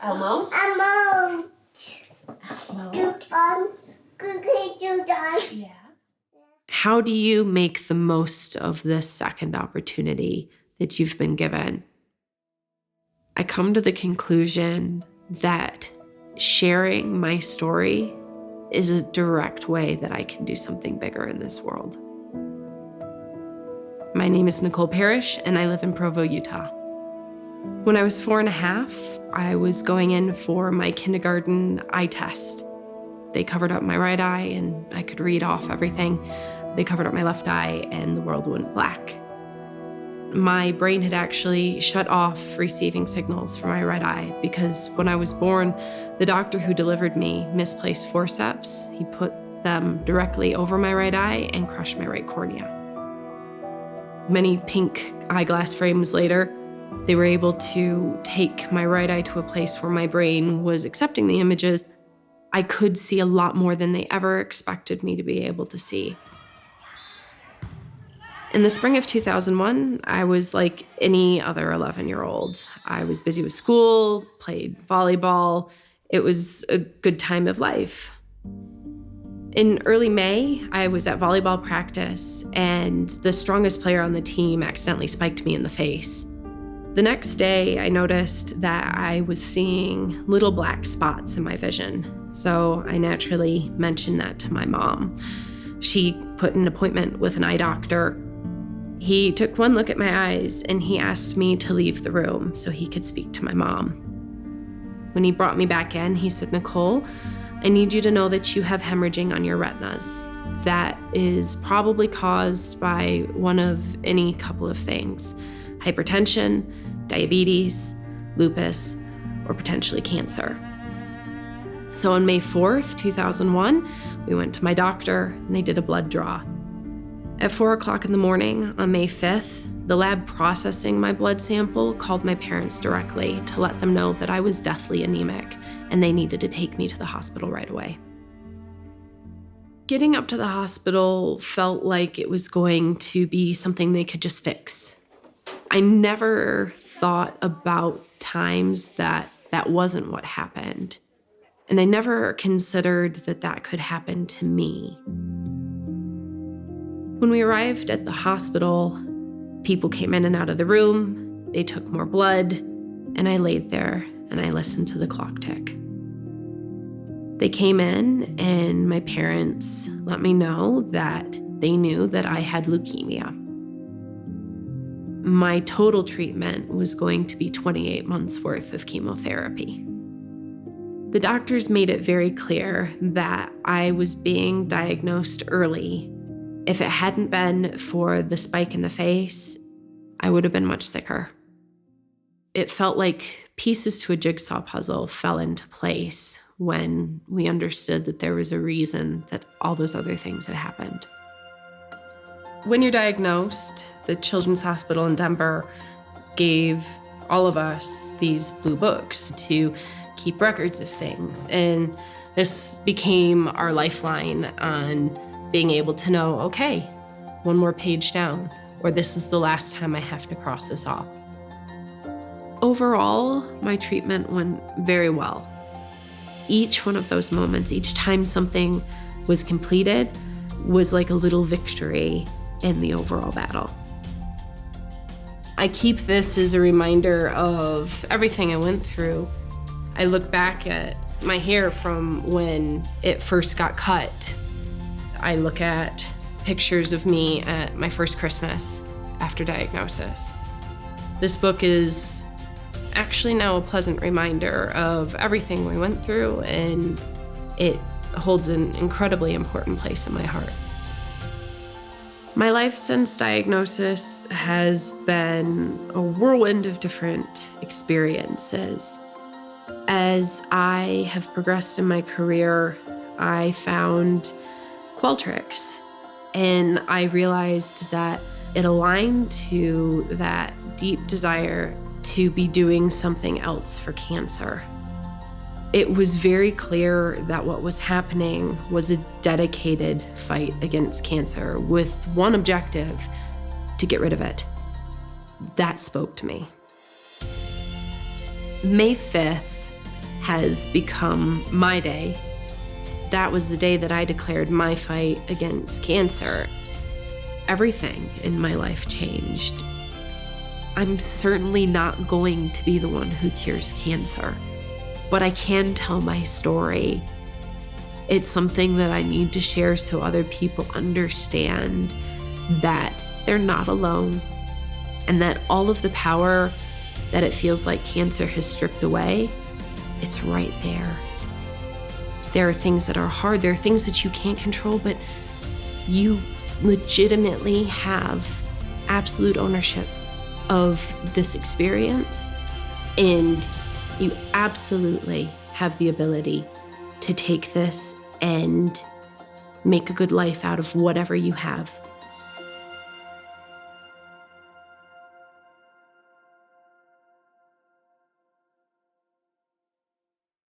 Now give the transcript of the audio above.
Almost? Yeah. How do you make the most of this second opportunity that you've been given? I come to the conclusion that sharing my story is a direct way that I can do something bigger in this world. My name is Nicole Parrish, and I live in Provo, Utah. When I was 4.5, I was going in for my kindergarten eye test. They covered up my right eye, and I could read off everything. They covered up my left eye, and the world went black. My brain had actually shut off receiving signals from my right eye because when I was born, the doctor who delivered me misplaced forceps. He put them directly over my right eye and crushed my right cornea. Many pink eyeglass frames later, they were able to take my right eye to a place where my brain was accepting the images. I could see a lot more than they ever expected me to be able to see. In the spring of 2001, I was like any other 11-year-old. I was busy with school, played volleyball. It was a good time of life. In early May, I was at volleyball practice, and the strongest player on the team accidentally spiked me in the face. The next day, I noticed that I was seeing little black spots in my vision, so I naturally mentioned that to my mom. She put an appointment with an eye doctor. He took one look at my eyes, and he asked me to leave the room so he could speak to my mom. When he brought me back in, he said, "Nicole, I need you to know that you have hemorrhaging on your retinas. That is probably caused by one of any couple of things: hypertension, diabetes, lupus, or potentially cancer." So on May 4th, 2001, we went to my doctor and they did a blood draw. At 4 o'clock in the morning on May 5th, the lab processing my blood sample called my parents directly to let them know that I was deathly anemic and they needed to take me to the hospital right away. Getting up to the hospital felt like it was going to be something they could just fix. I never thought about times that wasn't what happened. And I never considered that could happen to me. When we arrived at the hospital, people came in and out of the room, they took more blood, and I laid there and I listened to the clock tick. They came in and my parents let me know that they knew that I had leukemia. My total treatment was going to be 28 months worth of chemotherapy. The doctors made it very clear that I was being diagnosed early. If it hadn't been for the spike in the face, I would have been much sicker. It felt like pieces to a jigsaw puzzle fell into place when we understood that there was a reason that all those other things had happened. When you're diagnosed, the Children's Hospital in Denver gave all of us these blue books to keep records of things. And this became our lifeline on being able to know, okay, one more page down, or this is the last time I have to cross this off. Overall, my treatment went very well. Each one of those moments, each time something was completed, was like a little victory in the overall battle. I keep this as a reminder of everything I went through. I look back at my hair from when it first got cut. I look at pictures of me at my first Christmas after diagnosis. This book is actually now a pleasant reminder of everything we went through, and it holds an incredibly important place in my heart. My life since diagnosis has been a whirlwind of different experiences. As I have progressed in my career, I found Qualtrics, and I realized that it aligned to that deep desire to be doing something else for cancer. It was very clear that what was happening was a dedicated fight against cancer with one objective: to get rid of it. That spoke to me. May 5th has become my day. That was the day that I declared my fight against cancer. Everything in my life changed. I'm certainly not going to be the one who cures cancer, but I can tell my story. It's something that I need to share so other people understand that they're not alone, and that all of the power that it feels like cancer has stripped away, it's right there. There are things that are hard. There are things that you can't control, but you legitimately have absolute ownership of this experience, and you absolutely have the ability to take this and make a good life out of whatever you have.